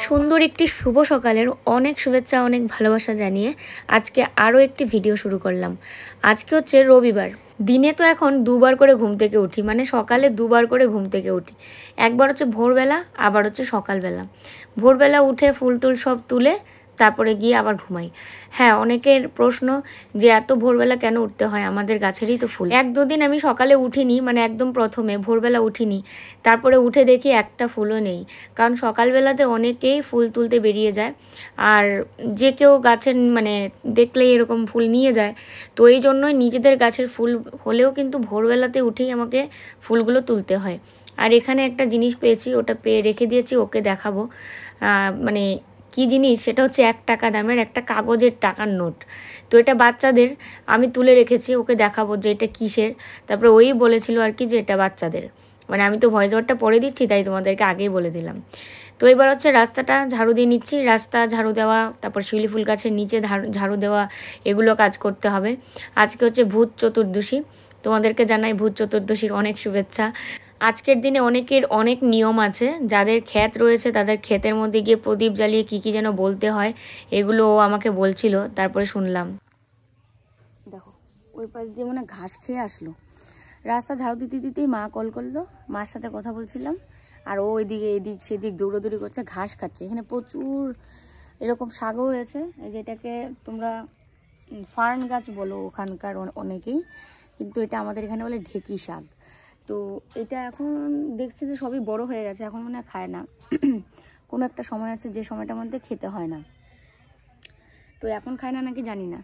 সুন্দর একটি শুভ সকালের অনেক শুভেচ্ছা অনেক ভালোবাসা জানিয়ে আজকে আরও একটি ভিডিও শুরু করলাম। আজকে হচ্ছে রবিবার। দিনে তো এখন দুবার করে ঘুম থেকে উঠি, মানে সকালে দুবার করে ঘুম থেকে উঠি। একবার হচ্ছে ভোরবেলা, আবার হচ্ছে সকালবেলা। ভোরবেলা উঠে ফুল টুল সব তুলে তারপরে গিয়ে আবার ঘুমাই। হ্যাঁ, অনেকের প্রশ্ন যে এত ভোরবেলা কেন উঠতে হয়, আমাদের গাছেরই তো ফুল। এক দুদিন আমি সকালে উঠিনি, মানে একদম প্রথমে ভোরবেলা উঠিনি, তারপরে উঠে দেখি একটা ফুলও নেই। কারণ সকালবেলাতে অনেকেই ফুল তুলতে বেরিয়ে যায়, আর যে কেউ গাছের মানে দেখলেই এরকম ফুল নিয়ে যায়। তো এই জন্যই নিজেদের গাছের ফুল হলেও কিন্তু ভোরবেলাতে উঠেই আমাকে ফুলগুলো তুলতে হয়। আর এখানে একটা জিনিস পেয়েছি, ওটা পেয়ে রেখে দিয়েছি, ওকে দেখাবো। মানে কি জিনিস সেটা হচ্ছে 1 টাকা দামের একটা কাগজের টাকার নোট। তো এটা বাচ্চাদের, আমি তুলে রেখেছি, ওকে দেখাবো যে এটা কিসের। তারপরে ওই বলেছিল আর কি যে এটা বাচ্চাদের। মানে আমি তো ভয়েস ওভারটা পরে দিচ্ছি, তাই তোমাদেরকে আগেই বলে দিলাম। তো এবার হচ্ছে রাস্তাটা ঝাড়ু দিয়ে নিচ্ছি, রাস্তা ঝাড়ু দেওয়া, তারপর শিউলি ফুল গাছের নিচে ঝাড়ু দেওয়া, এগুলো কাজ করতে হবে। আজকে হচ্ছে ভূত চতুর্দশী, তোমাদেরকে জানাই ভূত চতুর্দশীর অনেক শুভেচ্ছা। আজকের দিনে অনেকের অনেক নিয়ম আছে, যাদের ক্ষেত রয়েছে তাদের ক্ষেতের মধ্যে গিয়ে প্রদীপ জ্বালিয়ে কী যেন বলতে হয়, এগুলো ও আমাকে বলছিল, তারপরে শুনলাম। দেখো ওই পাশ দিয়ে মনে ঘাস খেয়ে আসলো। রাস্তা ঝাড়ু দিতে দিতেই মা কল করলো, মার সাথে কথা বলছিলাম, আর ও এদিকে এদিক সেদিক দৌড়োদৌড়ি করছে, ঘাস খাচ্ছে। এখানে প্রচুর এরকম শাকও হয়েছে, যেটাকে তোমরা ফার্ন গাছ বলো ওখানকার অনেকেই, কিন্তু এটা আমাদের এখানে বলে ঢেকি শাক। তো এটা এখন দেখছি যে সবই বড় হয়ে গেছে, এখন মনে হয় খায় না। কোনো একটা সময় আছে যে সময়টার মধ্যে খেতে হয় না, তো এখন খায় না নাকি জানি না।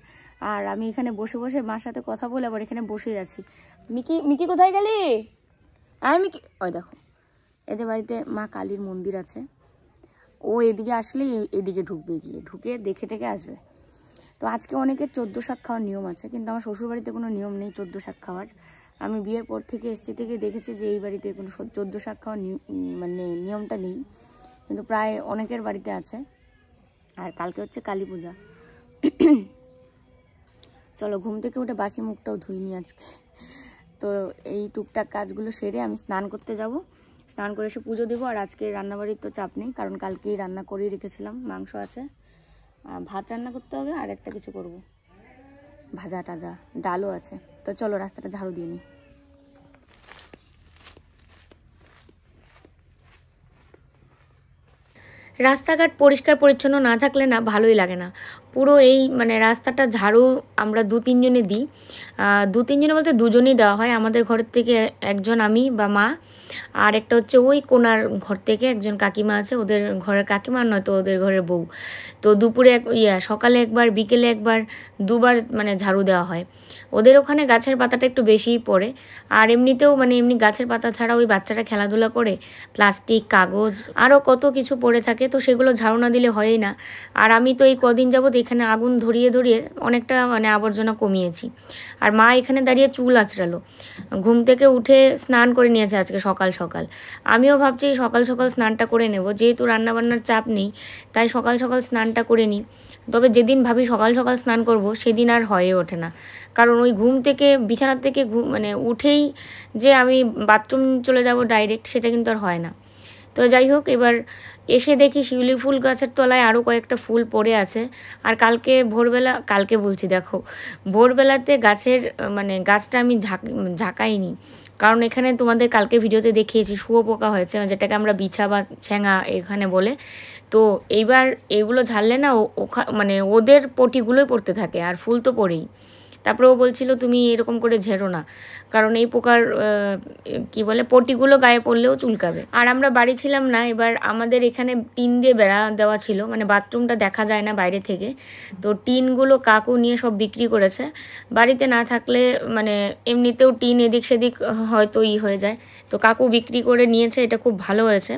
আর আমি এখানে বসে বসে মার সাথে কথা বলে আবার এখানে বসে আছি। মিকি, মিকি কোথায় গেলি? আয় মিকি, ওই দেখো এদের বাড়িতে মা কালীর মন্দির আছে, ও এদিকে আসলেই এদিকে ঢুকবে, গিয়ে ঢুকে দেখে টেকে আসবে। তো আজকে অনেকের 14 শাক খাওয়ার নিয়ম আছে, কিন্তু আমার শ্বশুরবাড়িতে কোনো নিয়ম নেই 14 শাক খাওয়ার। আমি বিয়ের পর থেকে এসছি থেকে দেখেছি যে এই বাড়িতে কোনো 14 শাক খাওয়ার মানে নিয়মটা নেই, কিন্তু প্রায় অনেকের বাড়িতে আছে। আর কালকে হচ্ছে কালী পূজা। চলো ঘুম থেকে উঠে বাসি মুখটাও ধুইনি আজকে। তো এই টুকটাক কাজগুলো সেরে আমি স্নান করতে যাব, স্নান করে এসে পুজো দেবো। আর আজকে রান্নাবাড়ির তো চাপ নেই, কারণ কালকেই রান্না করেই রেখেছিলাম, মাংস আছে, ভাত রান্না করতে হবে, আর একটা কিছু করব, ভাজা টাজা, ডালও আছে। তো চলো রাস্তাটা ঝাড়ু দিয়ে নিই। রাস্তাঘাট পরিষ্কার পরিচ্ছন্ন না থাকলে না ভালোই লাগে না। পুরো এই মানে রাস্তাটা ঝাড়ু আমরা 2-3 জনে দিই, 2-3 জনে বলতে দুজনেই দেওয়া হয়। আমাদের ঘরের থেকে একজন, আমি বা মা, আর একটা হচ্ছে ওই কোনার ঘর থেকে একজন কাকিমা আছে, ওদের ঘরের কাকিমা নয়তো ওদের ঘরের বউ। তো দুপুরে সকালে একবার, বিকেলে একবার, দুবার মানে ঝাড়ু দেওয়া হয়। ওদের ওখানে গাছের পাতাটা একটু বেশিই পড়ে, আর এমনিতেও মানে এমনি গাছের পাতা ছাড়া ওই বাচ্চারা খেলাধুলা করে, প্লাস্টিক, কাগজ, আরও কত কিছু পড়ে থাকে, তো সেগুলো ঝাড়ু না দিলে হয়ই না। আর আমি তো এই কদিন যাবৎ এখানে আগুন ধরিয়ে ধরিয়ে অনেকটা মানে আবর্জনা কমিয়েছি। আর মা এখানে দাঁড়িয়ে চুল আঁচড়ালো, ঘুম থেকে উঠে স্নান করে নিয়েছে আজকে সকাল সকাল। আমিও ভাবছি সকাল সকাল স্নানটা করে নেব, যেহেতু রান্নাবান্নার চাপ নেই, তাই সকাল সকাল স্নানটা করে নিই। তবে যেদিন ভাবি সকাল সকাল স্নান করব সেদিন আর হয়ে ওঠে না, কারণ ওই ঘুম থেকে বিছানার থেকে মানে উঠেই যে আমি বাথরুম চলে যাব ডাইরেক্ট, সেটা কিন্তু আর হয় না। তো যাই হোক, এবার এসে দেখি শিউলি ফুল গাছের তলায় আরও কয়েকটা ফুল পড়ে আছে। আর কালকে ভোরবেলা, কালকে বলছি দেখো, ভোরবেলাতে গাছের মানে গাছটা আমি ঝাঁকাইনি, কারণ এখানে তোমাদের কালকে ভিডিওতে দেখিয়েছি শুয়োপোকা হয়েছে, যেটাকে আমরা বিছা বা ছ্যাঙা এখানে বলে। তো এইবার এগুলো ঝাড়লে না মানে ওদের পটিগুলোই পড়তে থাকে, আর ফুল তো পড়েই। তারপরে ও বলছিল তুমি এরকম করে ঝেড়ো না, কারণ এই পোকার কি বলে পটিগুলো গায়ে পড়লেও চুলকাবে। আর আমরা বাড়ি ছিলাম না, এবার আমাদের এখানে টিন দিয়ে বেড়া দেওয়া ছিল, মানে বাথরুমটা দেখা যায় না বাইরে থেকে। তো টিনগুলো কাকু নিয়ে সব বিক্রি করেছে, বাড়িতে না থাকলে মানে এমনিতেও টিন এদিক সেদিক হয়তো হয়ে যায়, তো কাকু বিক্রি করে নিয়েছে, এটা খুব ভালো হয়েছে।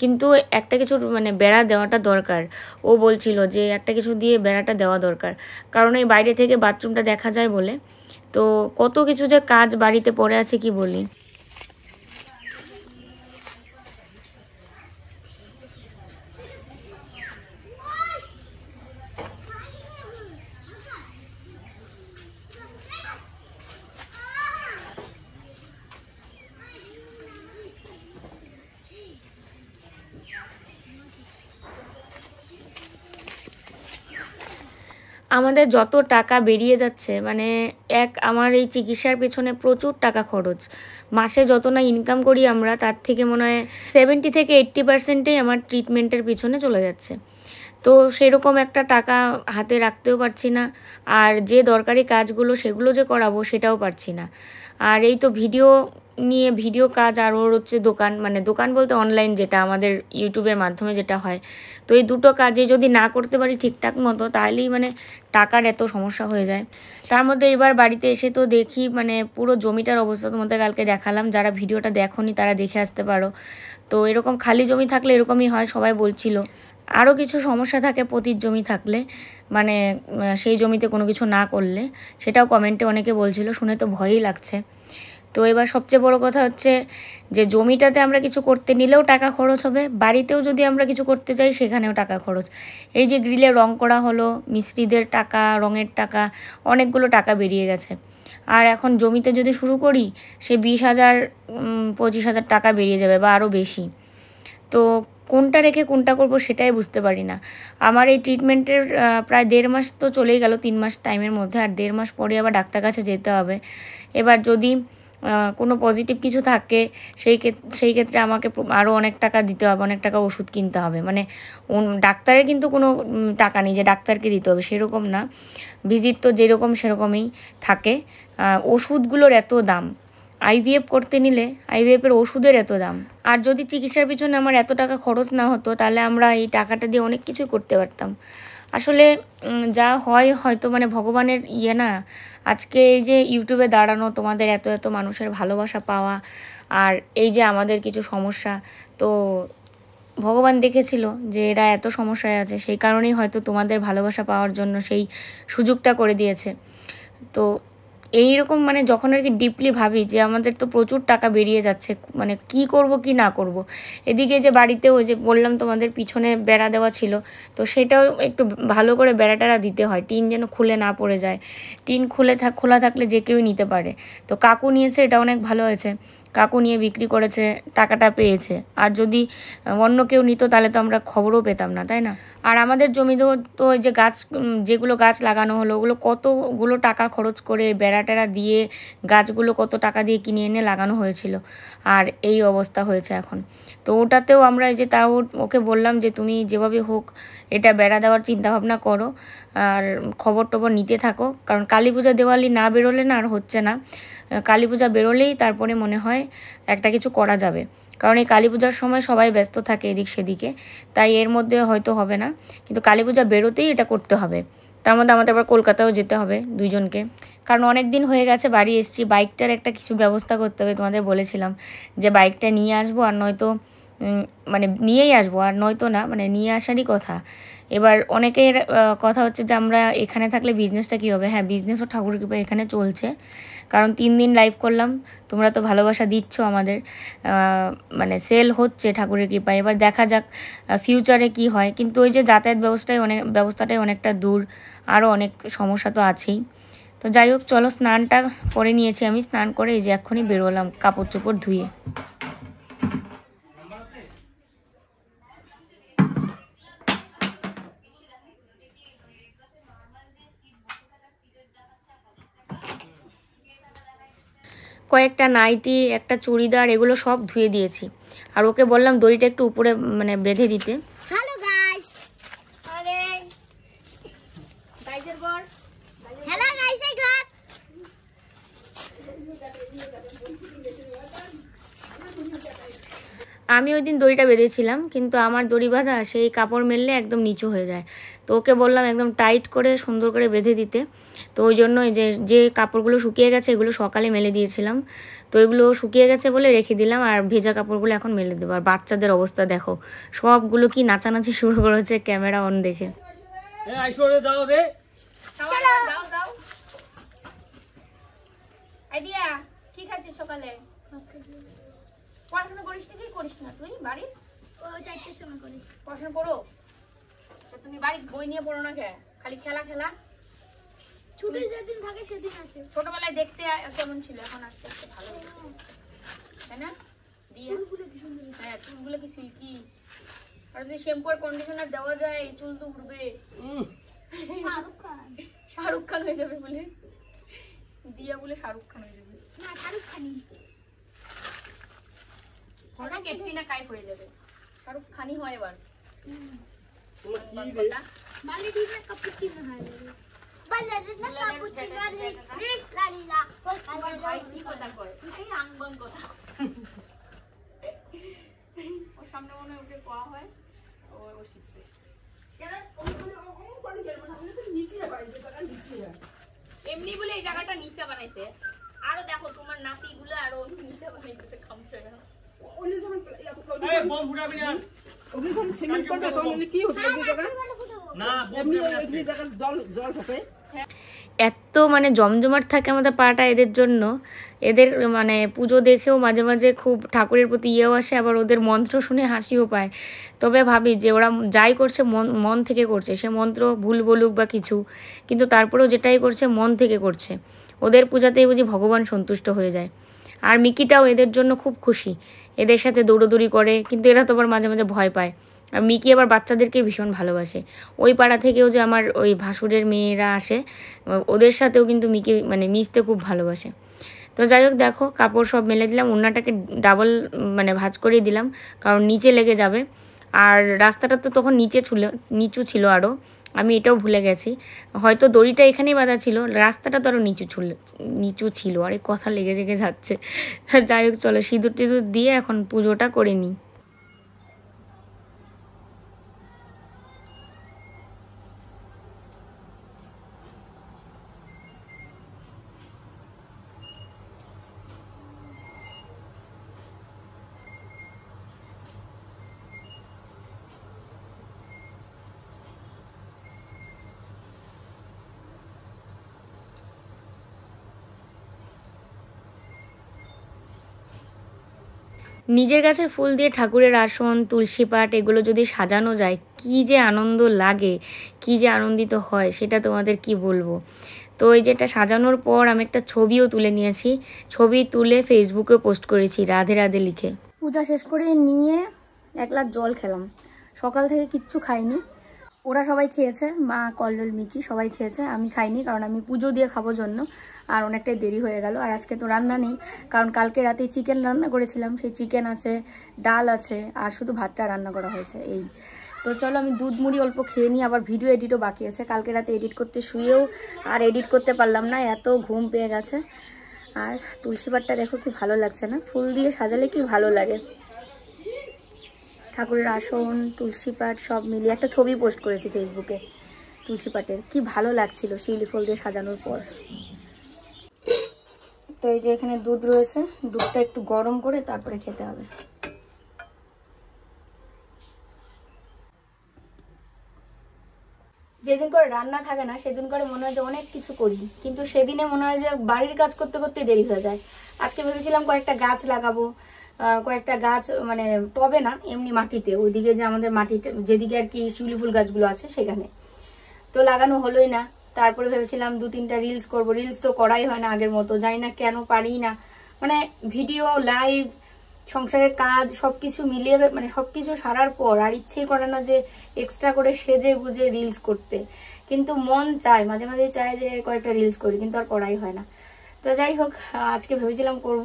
কিন্তু একটা কিছু মানে বেড়া দেওয়াটা দরকার, ও বলছিল যে একটা কিছু দিয়ে বেড়াটা দেওয়া দরকার, কারণ এই বাইরে থেকে বাথরুমটা দেখা যায় বলে। তো কত কিছু যে কাজ বাড়িতে পড়ে আছে কি বলি। আমাদের যত টাকা বেরিয়ে যাচ্ছে মানে আমার এই চিকিৎসার পেছনে প্রচুর টাকা খরচ। মাসে যত না ইনকাম করি আমরা তার থেকে মনে হয় 70 থেকে 80%ই আমার ট্রিটমেন্টের পিছনে চলে যাচ্ছে। তো সেরকম একটা টাকা হাতে রাখতেও পারছি না, আর যে দরকারি কাজগুলো সেগুলো যে করাবো সেটাও পারছি না। আর এই তো ভিডিও কাজ, আর ওর হচ্ছে দোকান, মানে দোকান বলতে অনলাইন যেটা আমাদের ইউটিউবের মাধ্যমে যেটা হয়। তো এই দুটো কাজে যদি না করতে পারি ঠিকঠাক মতো তাহলেই মানে টাকার এত সমস্যা হয়ে যায়। তার মধ্যে এবার বাড়িতে এসে তো দেখি মানে পুরো জমিটার অবস্থা তোমাদের কালকে দেখালাম, যারা ভিডিওটা দেখোনি তারা দেখে আসতে পারো। তো এরকম খালি জমি থাকলে এরকমই হয়, সবাই বলছিল। আরও কিছু সমস্যা থাকে পতির জমি থাকলে, মানে সেই জমিতে কোনো কিছু না করলে, সেটাও কমেন্টে অনেকে বলছিল, শুনে তো ভয়ই লাগছে। তো এবার সবচেয়ে বড় কথা হচ্ছে যে জমিটাতে আমরা কিছু করতে নিলেও টাকা খরচ হবে, বাড়িতেও যদি আমরা কিছু করতে চাই সেখানেও টাকা খরচ। এই যে গ্রিলে রং করা হলো, মিস্ত্রিদের টাকা, রঙের টাকা, অনেকগুলো টাকা বেরিয়ে গেছে। আর এখন জমিতে যদি শুরু করি সে 20,000 25,000 টাকা বেরিয়ে যাবে বা আরও বেশি। তো কোনটা রেখে কোনটা করব সেটাই বুঝতে পারি না। আমার এই ট্রিটমেন্টের প্রায় 1.5 মাস তো চলেই গেল, 3 মাস টাইমের মধ্যে, আর 1.5 মাস পরে আবার ডাক্তার কাছে যেতে হবে। এবার যদি কোনো পজিটিভ কিছু থাকে সেই ক্ষেত্রে আমাকে আরও অনেক টাকা দিতে হবে, অনেক টাকা ওষুধ কিনতে হবে। মানে ডাক্তারের কিন্তু কোনো টাকা নেই যে ডাক্তারকে দিতে হবে, সেরকম না। ভিজিট তো যেরকম সেরকমই থাকে। ওষুধগুলোর এত দাম, আইভিএফ করতে নিলে আইভিএফের ওষুধের এত দাম। আর যদি চিকিৎসার পিছনে আমার এত টাকা খরচ না হতো তাহলে আমরা এই টাকাটা দিয়ে অনেক কিছুই করতে পারতাম। আসলে যা হয় হয়তো মানে ভগবানের ইয়ে না। আজকে এই যে ইউটিউবে দাঁড়ানো, তোমাদের এত এত মানুষের ভালোবাসা পাওয়া, আর এই যে আমাদের কিছু সমস্যা, তো ভগবান দেখেছিল যে এরা এত সমস্যায় আছে, সেই কারণেই হয়তো তোমাদের ভালোবাসা পাওয়ার জন্য সেই সুযোগটা করে দিয়েছে। তো এইরকম মানে যখন আর কি ডিপলি ভাবি যে আমাদের তো প্রচুর টাকা বেরিয়ে যাচ্ছে, মানে কি করব কি না করব। এদিকে যে বাড়িতেও যে বললাম তোমাদের পিছনে বেড়া দেওয়া ছিল, তো সেটাও একটু ভালো করে বেড়াটারা দিতে হয়, টিন যেন খুলে না পড়ে যায়। টিন খোলা থাকলে যে কেউই নিতে পারে। তো কাকু নিয়েছে, এটা অনেক ভালো হয়েছে, কাকু নিয়ে বিক্রি করেছে, টাকাটা পেয়েছে। আর যদি অন্য কেউ নিত তাহলে তো আমরা খবরও পেতাম না, তাই না? আর আমাদের জমিতেও তো ওই যে যেগুলো গাছ লাগানো হলো ওগুলো কতগুলো টাকা খরচ করে বেড়া টেরা দিয়ে গাছগুলো কত টাকা দিয়ে কিনে এনে লাগানো হয়েছিল, আর এই অবস্থা হয়েছে এখন। তো ওটাতেও আমরা এই যে তাও ওকে বললাম যে তুমি যেভাবে হোক এটা বেড়া দেওয়ার চিন্তাভাবনা করো, আর খবর টবর নিতে থাকো, কারণ কালী পূজা দেওয়ালি না বেরোলে না আর হচ্ছে না। কালী পূজা বেরোলেই তারপরে মনে হয় একটা কিছু করা যাবে, কারণ এই কালী পূজার সময় সবাই ব্যস্ত থাকে এদিক সেদিকে, তাই এর মধ্যে হয়তো হবে না। কিন্তু কালী পূজা বেরোতেই এটা করতে হবে। তার মধ্যে আমাদের আবার কলকাতাও যেতে হবে দুইজনকে, কারণ অনেক দিন হয়ে গেছে বাড়ি এসেছি। বাইকটার একটা কিছু ব্যবস্থা করতে হবে, তোমাদের বলেছিলাম যে বাইকটা নিয়ে আসবো, আর নয়তো মানে নিয়েই আসবো, আর নয়তো না, মানে নিয়ে আসারই কথা। এবার অনেকের কথা হচ্ছে যে আমরা এখানে থাকলে বিজনেসটা কী হবে। হ্যাঁ, বিজনেসও ঠাকুর কৃপায় এখানে চলছে, কারণ 3 দিন লাইভ করলাম, তোমরা তো ভালোবাসা দিচ্ছ আমাদের, মানে সেল হচ্ছে ঠাকুরের কৃপায়। এবার দেখা যাক ফিউচারে কি হয়। কিন্তু ওই যে যাতায়াত ব্যবস্থাটাই অনেকটা দূর, আরও অনেক সমস্যা তো আছেই। তো যাই হোক, চলো, স্নানটা করে নিয়েছি আমি, স্নান করে এই যে এক্ষুনি বেরোলাম কাপড় চোপড় ধুয়ে। কয়েকটা নাইটি, একটা চুড়িদার, এগুলো সব ধুয়ে দিয়েছি। আর ওকে বললাম দড়িটা একটু উপরে মানে বেঁধে দিতে। হ্যালো গাইস, আরে গাইসের বর, হ্যালো গাইসের ঘর। আমি ওই দিন দড়িটা বেঁধেছিলাম, কিন্তু আমার দড়ি বাঁধা সেই কাপড় মেললে একদম নিচু হয়ে যায়। তো ওকে বললাম একদম টাইট করে সুন্দর করে বেঁধে দিতে। তো ওই জন্য যে কাপড়গুলো শুকিয়ে গেছে এগুলো সকালে মেলে দিয়েছিলাম। তো এগুলো শুকিয়ে গেছে বলে রেখে দিলাম, আর ভেজা কাপড়গুলো এখন মেলে দেবো। আর বাচ্চাদের অবস্থা দেখো, সবগুলো কি নাচানাচি শুরু করেছে ক্যামেরা অন দেখে। আইডিয়া কি খাচ্ছিস সকালে? পড়াশোনা করিস নাকি করিস না তুই? বাড়ি চারটের সময় করি পড়াশোনা করো? তুমি বাড়ি বই নিয়ে পড়ো না কে? খালি খেলা খেলা। ছুটি যেদিন থাকে সেদিন আসে। ছোটবেলায় দেখতে কেমন ছিল, এখন আস্তে আস্তে ভালো হয়েছে, তাই না? দিয়ে হ্যাঁ, চুলগুলো কি সিল্কি। আর যদি শ্যাম্পু আর কন্ডিশনার দেওয়া যায় চুল তো উঠবে। শাহরুখ খান হয়ে যাবে বলে, দিয়া বলে শাহরুখ খান হয়ে যাবে। না শাহরুখ খানই। ওটা ক্যাটরিনা কাইফ হয়ে যাবে, শাহরুখ খানই হয় এবার। তোমার কি রে? বালিদিনা কাপুচিনো হয়। বালিদিনা কাপুচিনো লালিলা। তোমার ভাই কি কথা কয়? এই আংবাং কথা। ওর সামনে মনে উঠে কোয়া হয়, ও শিখছে। এমনি বলে এই জায়গাটা নিচে বানাইছে, আরো দেখো তোমার নাতিগুলো আরো নিচে বানাইতেছে খামছে না। এই বম ফুটাবি না। ওগুলো যখন সিমেন্ট করবে তখন কি হবে এই জায়গা? না বম এমনি ফুটাবি না। এই জায়গা জল থাকে। এত মানে জমজমাট থাকে আমাদের পাড়াটা এদের জন্য। এদের মানে পুজো দেখেও মাঝে মাঝে খুব ঠাকুরের প্রতি ইয়েও আসে, আবার ওদের মন্ত্র শুনে হাসিও পায়। তবে ভাবি যে ওরা যাই করছে মন থেকে করছে, সে মন্ত্র ভুল বলুক বা কিছু, কিন্তু তারপরেও যেটাই করছে মন থেকে করছে। ওদের পূজাতেই বুঝি ভগবান সন্তুষ্ট হয়ে যায়। আর মিকিটাও এদের জন্য খুব খুশি, এদের সাথে দৌড়োদৌড়ি করে, কিন্তু এরা তো আবার মাঝে মাঝে ভয় পায়। আর মিকি আবার বাচ্চাদেরকে ভীষণ ভালোবাসে। ওই পাড়া থেকেও যে আমার ওই ভাসুরের মেয়েরা আসে, ওদের সাথেও কিন্তু মিকি মানে মিশতে খুব ভালোবাসে। তো যাই হোক দেখো, কাপড় সব মেলে দিলাম, ওড়নাটাকে ডাবল মানে ভাঁজ করেই দিলাম, কারণ নিচে লেগে যাবে। আর রাস্তাটা তো তখন নিচু ছিল আরও, আমি এটাও ভুলে গেছি। হয়তো দড়িটা এখানেই বাঁধা ছিল, রাস্তাটা তো আরও নিচু ছিল। আর এই কথা লেগে যাচ্ছে। যাই হোক চলো, সিঁদুর টিঁদুর দিয়ে এখন পুজোটা করে নিই। নিজের গাছের ফুল দিয়ে ঠাকুরের আসন, তুলসী পাট এগুলো যদি সাজানো যায়, কি যে আনন্দ লাগে, কি যে আনন্দিত হয়, সেটা তোমাদের কি বলবো। তো এই যেটা সাজানোর পর আমি একটা ছবিও তুলে নিয়েছি, ছবি তুলে ফেসবুকে পোস্ট করেছি রাধে রাধে লিখে। পূজা শেষ করে নিয়ে এক গ্লাস জল খেলাম। সকাল থেকে কিচ্ছু খাইনি, ওরা সবাই খেয়েছে, মা, কল্লোল, মিকি সবাই খেয়েছে, আমি খাইনি, কারণ আমি পুজো দিয়ে খাবো জন্য, আর অনেকটাই দেরি হয়ে গেল। আর আজকে তো রান্না নেই, কারণ কালকে রাতে চিকেন রান্না করেছিলাম, সেই চিকেন আছে, ডাল আছে, আর শুধু ভাতটা রান্না করা হয়েছে এই। তো চলো আমি দুধ মুড়ি অল্প খেয়ে নিই, আবার ভিডিও এডিটও বাকি আছে। কালকে রাতে এডিট করতে শুয়েও আর এডিট করতে পারলাম না, এত ঘুম পেয়ে গেছে। আর তুলসী পাটটা দেখো কি ভালো লাগছে না, ফুল দিয়ে সাজালে কি ভালো লাগে। ঠাকুরের আসন, তুলসী পাট সব মিলিয়ে একটা ছবি পোস্ট করেছি ফেসবুকে তুলসী পাটের, কি ভালো লাগছিল শিউলি ফুল দিয়ে সাজানোর পর। তো এই যে এখানে দুধ রয়েছে, দুধটা একটু গরম করে তারপরে খেতে হবে। যেদিন করে রান্না থাকে না সেদিন করে মনে হয় যে অনেক কিছু করি, কিন্তু সেদিনে মনে হয় যে বাড়ির কাজ করতে করতে দেরি হয়ে যায়। আজকে ভেবেছিলাম কয়েকটা গাছ লাগাবো, কয়েকটা গাছ মানে টবে না, এমনি মাটিতে, ওইদিকে যে আমাদের মাটিতে যেদিকে আর কি শিউলি ফুল গাছগুলো আছে সেখানে, তো লাগানো হলোই না। তারপরে ভেবেছিলাম 2-3টা রিলস করবো, রিলস তো করাই হয় না আগের মতো, জানি না কেন পারি না, মানে ভিডিও, লাইভ, সংসারের কাজ সবকিছু মিলিয়ে মানে সবকিছু সারার পর আর ইচ্ছেই করে না যে এক্সট্রা করে সেজে গুজে রিলস করতে, কিন্তু মন চায়, মাঝে মাঝে চায় যে কয়েকটা রিলস করি, কিন্তু আর করাই হয় না। তো যাই হোক, আজকে ভেবেছিলাম করব,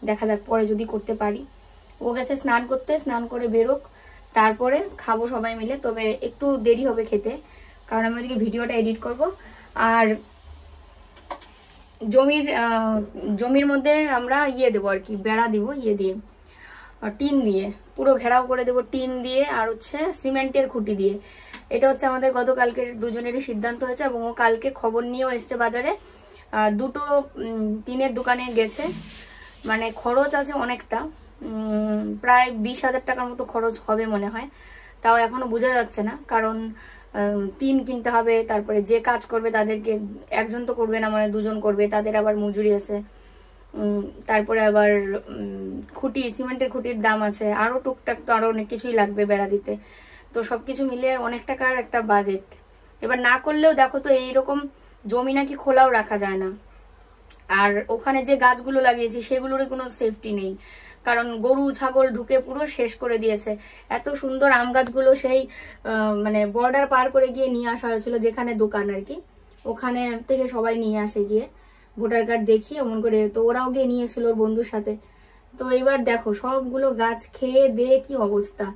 দেখা যাক পরে যদি করতে পারি। ও গেছে স্নান করতে, স্নান করে বেরোক, তারপরে খাবো সবাই মিলে। তবে একটু দেরি হবে খেতে, কারণ আমি ওদিকে ভিডিওটা এডিট করব। আর জমির মধ্যে আমরা দেবো আর কি, বেড়া দিব দিয়ে, টিন দিয়ে পুরো ঘেরাও করে দেবো, টিন দিয়ে আর হচ্ছে সিমেন্টের খুঁটি দিয়ে। এটা হচ্ছে আমাদের গতকালকের দুজনেরই সিদ্ধান্ত হয়েছে, এবং ও কালকে খবর নিয়েও এসছে বাজারে, দুটো টিনের দোকানে গেছে, মানে খরচ আছে অনেকটা, প্রায় 20,000 টাকার মতো খরচ হবে মনে হয়, তাও এখনো বোঝা যাচ্ছে না, কারণ টিন কিনতে হবে, তারপরে যে কাজ করবে তাদেরকে, একজন তো করবে না, মানে দুজন করবে, তাদের আবার মজুরি আছে, তারপরে আবার খুঁটি, সিমেন্টের খুঁটির দাম আছে, আরো টুকটাক তো আরো অনেক কিছুই লাগবে বেড়া দিতে। তো সবকিছু মিলিয়ে অনেক টাকার একটা বাজেট। এবার না করলেও দেখো তো এইরকম জমি নাকি খোলাও রাখা যায় না, আর ওখানে যে গাছগুলো লাগিয়েছি সেগুলোরই কোনো সেফটি নেই, কারণ গরু ছাগল ঢুকে পুরো শেষ করে দিয়েছে। এত সুন্দর আম গাছগুলো সেই মানে বর্ডার পার করে গিয়ে নিয়ে আসা হয়েছিল, যেখানে দোকান আর কি, ওখানে থেকে সবাই নিয়ে আসে গিয়ে ভোটার কার্ড দেখিয়ে অমন করে। তো ওরাও গিয়ে নিয়ে এসেছিল ওর বন্ধুর সাথে। তো এবার দেখো সবগুলো গাছ খেয়ে দিয়ে কি অবস্থা,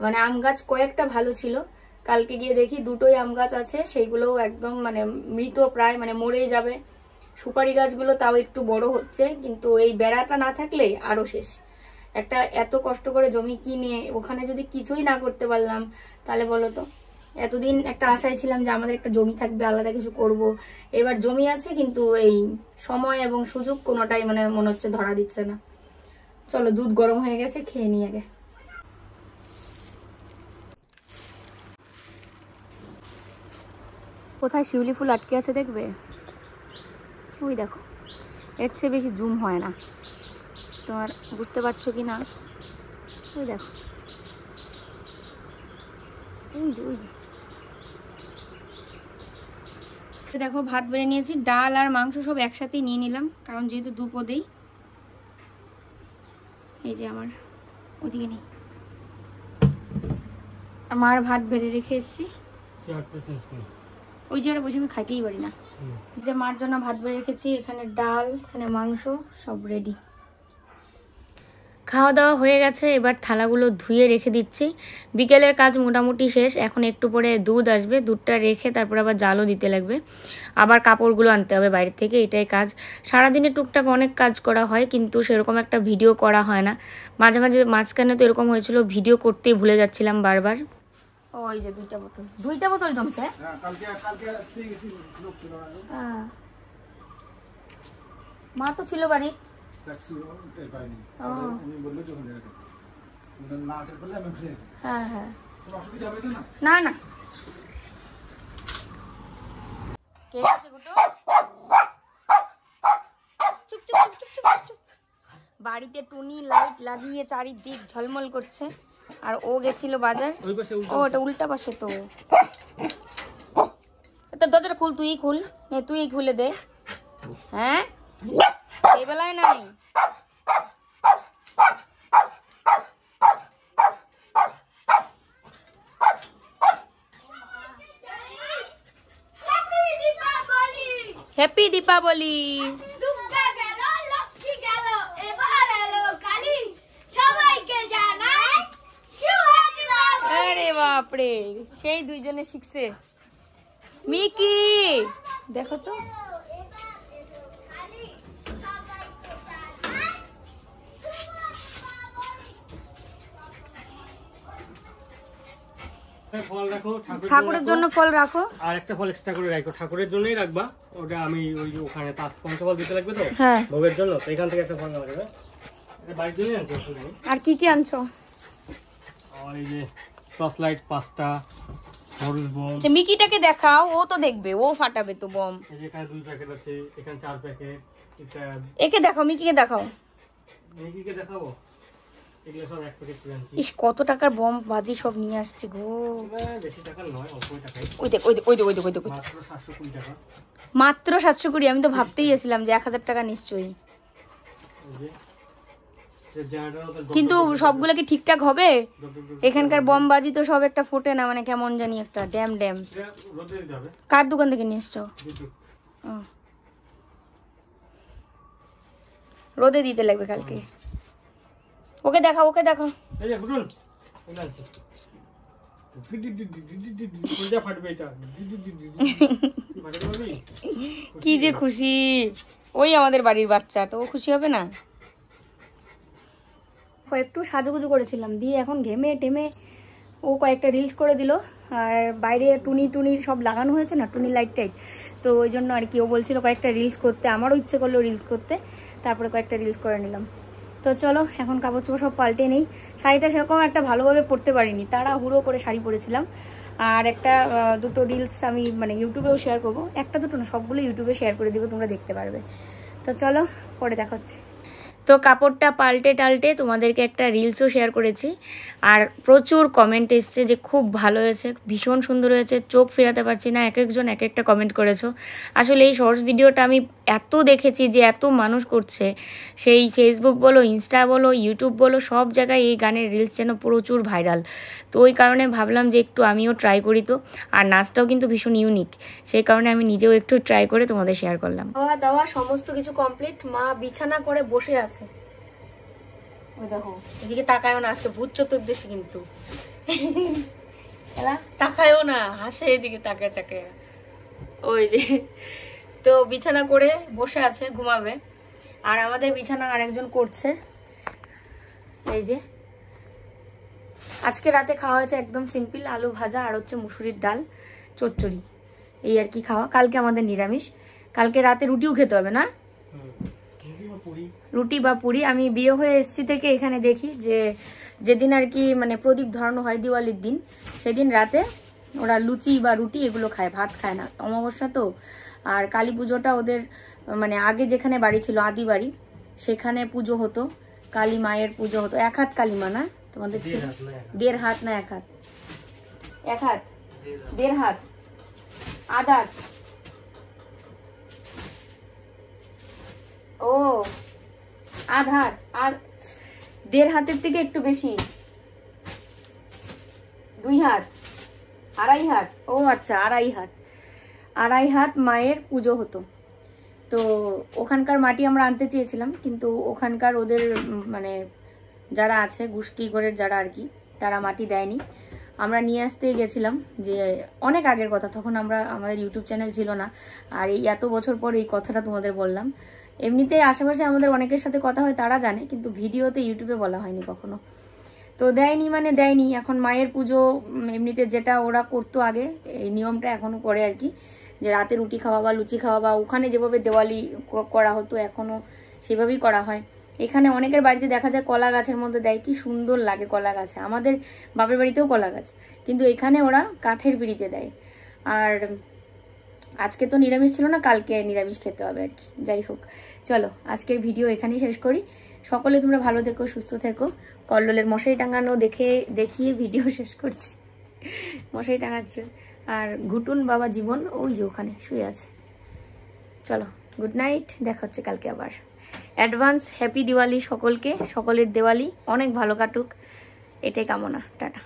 মানে আম গাছ কয়েকটা ভালো ছিল, কালকে গিয়ে দেখি দুটোই আম গাছ আছে, সেইগুলোও একদম মানে মৃত প্রায়, মানে মরেই যাবে। সুপারি গাছগুলো তাও একটু বড় হচ্ছে, কিন্তু এই বেড়াটা না থাকলে আরো শেষ। একটা এত কষ্ট করে জমি কিনে ওখানে যদি কিছুই না করতে পারলাম তাহলে বলো তো। এতদিন একটা আশায় ছিলাম যে আমাদের একটা জমি থাকবে, আলাদা কিছু করব। এবার জমি আছে কিন্তু এই সময় এবং সুযোগ কোনোটাই মানে মনে হচ্ছে ধরা দিচ্ছে না। চলো দুধ গরম হয়ে গেছে, খেয়ে নিই আগে। কোথায় শিউলি ফুল আটকে আছে দেখবে, ওই দেখো। এর চেয়ে বেশি জুম হয় না, তোমার বুঝতে পারছো কি না, ওই দেখো, ওই যে ওই যে। দেখো ভাত বেড়ে নিয়েছি, ডাল আর মাংস সব একসাথেই নিয়ে নিলাম, কারণ যেহেতু দুপদেই। এই যে আমার ওদিকে নেই, আমার ভাত বেড়ে রেখে এসেছি ওই জায়গায় বসে, আমি খাইতেই পারি না। যে মার জন্য ভাত বেড়ে রেখেছি, এখানে ডাল, এখানে মাংস, সব রেডি। খাওয়া দাওয়া হয়ে গেছে, এবার থালাগুলো ধুয়ে রেখে দিচ্ছি। বিকেলের কাজ মোটামুটি শেষ, এখন একটু পরে দুধ আসবে, দুধটা রেখে তারপর আবার জালও দিতে লাগবে, আবার কাপড়গুলো আনতে হবে বাইরে থেকে, এটাই কাজ। সারাদিনে টুকটাক অনেক কাজ করা হয়, কিন্তু সেরকম একটা ভিডিও করা হয় না। মাঝে মাঝে মাঝখানে তো এরকম হয়েছিল, ভিডিও করতেই ভুলে যাচ্ছিলাম বারবার। ওই যে দুইটা বোতল জমছে। মা তো ছিল বাড়ি, হ্যাঁ হ্যাঁ, না না। কে আছে গুটু? চুপ চুপ চুপ চুপ চুপ চুপ। বাড়িতে টুনি লাইট লাগিয়ে চারিদিক ঝলমল করছে, আর ও গেছিল বাজার। ও এটা উল্টা পাশে তো। দরজাটা খুল, তুই খুল, তুই খুলে দে। হ্যাঁ এই বেলায় নাই। হ্যাপি দীপাবলি। আরে বাপরে, সেই দুইজনে শিখছে। মিকি দেখো তো, ফল রাখো, ঠাকুরের জন্য ফল রাখো, আর একটা ফল এক্সট্রা করে রাখো, ঠাকুরের জন্যই রাখবা। ওটা আমি ওই যে ওখানে পঞ্চফল দিতে লাগবে তো ভোগের জন্য, তো এখান থেকে একটা ফল নেওয়া যাবে। এটা বাড়ির জন্যই আনছো। আর কি কি আনছো? আর এই যে টর্চ লাইট 5টা, হলুদ বোম। মিকিটাকে দেখাও, ও তো দেখবে, ও ফাটাবে তো বম। এই যে এখানে 2 প্যাকেট আছে, এখানে 4 প্যাকেট। এটা একে দেখাও, মিকিকে দেখাও। মিকিকে দেখাবো, এগুলো সব 1 প্যাকেট করে আনছি। ইস কত টাকার বম বাজি সব নিয়ে আসছে গো। বেশি টাকা নয়, অল্প টাকায়। ওই দেখ ওই দেখ ওই দেখ ওই দেখ ওই দেখ, মাত্র 720 টাকা। মাত্র 720। আমি তো ভাবতেই এসেছিলাম যে 1000 টাকা নিশ্চয়ই। কিন্তু সবগুলো কি ঠিকঠাক হবে? এখানকার বম বাজি তো সব একটা ফোটে না, মানে কেমন জানি একটা ড্যাম ড্যাম। কার দোকান থেকে নিয়ে এসছো? রোদে দিতে লাগবে কালকে। ওকে দেখাও, ওকে দেখাও। কি যে খুশি, ওই আমাদের বাড়ির বাচ্চা, তো ও খুশি হবে না? একটু সাজুগুজু করেছিলাম, দিয়ে এখন ঘেমে টেমে ও কয়েকটা রিলস করে দিল। আর বাইরে টুনির সব লাগানো হয়েছে না, টুনি লাইট টাইট, তো ওই জন্য আর কি ও বলছিল কয়েকটা রিলস করতে, আমারও ইচ্ছে করলো রিলস করতে, তারপরে কয়েকটা রিলস করে নিলাম। তো চলো এখন কাপড় চোপড় সব পাল্টে নেই। শাড়িটা সেরকম একটা ভালোভাবে পরতে পারিনি, তারা হুড়ো করে শাড়ি পরেছিলাম। আর দুটো রিলস আমি মানে ইউটিউবেও শেয়ার করবো, একটা দুটো না সবগুলো ইউটিউবে শেয়ার করে দিব, তোমরা দেখতে পারবে। তো চলো পরে দেখা হচ্ছে। তো কাপড়টা পাল্টে টাল্টে তোমাদেরকে একটা রিলসও শেয়ার করেছি, আর প্রচুর কমেন্ট এসছে যে খুব ভালো হয়েছে, ভীষণ সুন্দর হয়েছে, চোখ ফেরাতে পারছি না, এক একজন এক একটা কমেন্ট করেছো। আসলে এই শর্টস ভিডিওটা আমি এত দেখেছি যে এত মানুষ করছে, সেই ফেসবুক বলো, ইনস্টা বলো, ইউটিউব বলো, সব জায়গায় এই গানের রিলস যেন প্রচুর ভাইরাল। তো ওই কারণে ভাবলাম যে একটু আমিও ট্রাই করি। তো আর নাচটাও কিন্তু ভীষণ ইউনিক, সেই কারণে আমি নিজেও একটু ট্রাই করে তোমাদের শেয়ার করলাম। খাওয়া দাওয়া সমস্ত কিছু কমপ্লিট, মা বিছানা করে বসে আছে। ওই দেখো এদিকে তাকায়ও না, আজকে ভূত চতুর্দশী কিন্তু তাকায়ও না, হাসে এদিকে তাকায় তাকায়। ওই যে তো বিছানা করে বসে আছে, ঘুমাবে। আর আমাদের বিছানা আরেকজন করছে। এই যে আজকে রাতে খাওয়া হয়েছে একদম সিম্পল, আলু ভাজা আর হচ্ছে মুসুরির ডাল চচ্চড়ি, এই আর কি খাওয়া। কালকে আমাদের নিরামিষ, কালকে রাতে রুটিও খেতে হবে না, রুটি বা পুরি। আমি বিয়ে হয়ে এসছি থেকে এখানে দেখি যে যেদিন আর কি মানে প্রদীপ ধরানো হয় দিওয়ালির দিন, সেদিন রাতে ওরা লুচি বা রুটি এগুলো খায়, ভাত খায় না, অমাবস্যা তো। আর কালী পুজোটা ওদের মানে আগে যেখানে বাড়ি ছিল আদি বাড়ি, সেখানে পুজো হতো, কালী মায়ের পুজো হতো। 1 হাত কালী মা না তোমাদের ছিল? 1.5 হাত না 1 হাত? 1 হাত, 1.5 হাত, আধা। ও আধার, আর 1.5 হাতের থেকে একটু বেশি, 2 হাত, 2.5 হাত। ও আচ্ছা 2.5 হাত, 2.5 হাত মায়ের পুজো হতো। তো ওখানকার মাটি আমরা আনতে চেয়েছিলাম, কিন্তু ওখানকার ওদের মানে যারা আছে গোষ্ঠী ঘরের যারা আর কি, তারা মাটি দেয়নি। আমরা নিয়ে আসতে গেছিলাম, যে অনেক আগের কথা, তখন আমাদের ইউটিউব চ্যানেল ছিল না। আর এই এত বছর পর এই কথাটা তোমাদের বললাম। এমনিতে আশেপাশে আমাদের অনেকের সাথে কথা হয়, তারা জানে, কিন্তু ভিডিওতে ইউটিউবে বলা হয়নি কখনো। তো দেয়নি মানে দেয়নি। এখন মায়ের পুজো এমনিতে যেটা ওরা করতো আগে, এই নিয়মটা এখনো করে আর কি, যে রাতে রুটি খাওয়া বা লুচি খাওয়া, বা ওখানে যেভাবে দেওয়ালি করা হতো এখনো সেভাবেই করা হয়। এখানে অনেকের বাড়িতে দেখা যায় কলা গাছের মধ্যে দেয়, কি সুন্দর লাগে কলা গাছে। আমাদের বাপের বাড়িতেও কলা গাছ, কিন্তু এখানে ওরা কাঠের পিঁড়িতে দেয়। আর আজকে তো নিরামিষ ছিল না, কালকে নিরামিষ খেতে হবে আর কি। যাই হোক, চলো আজকের ভিডিও এখানেই শেষ করি। সকলে তোমরা ভালো থেকো, সুস্থ থেকো। কল্লোলের মশারি টাঙানো দেখিয়ে ভিডিও শেষ করছি। মশারি টাঙাচ্ছে। আর ঘুটুন বাবা জীবন ওই যে ওখানে শুয়ে আছে। চলো গুড নাইট, দেখা হচ্ছে কালকে আবার। অ্যাডভান্স হ্যাপি দিওয়ালি সকলকে, সকলের দিওয়ালি অনেক ভালো কাটুক, এটাই কামনা। টাটা।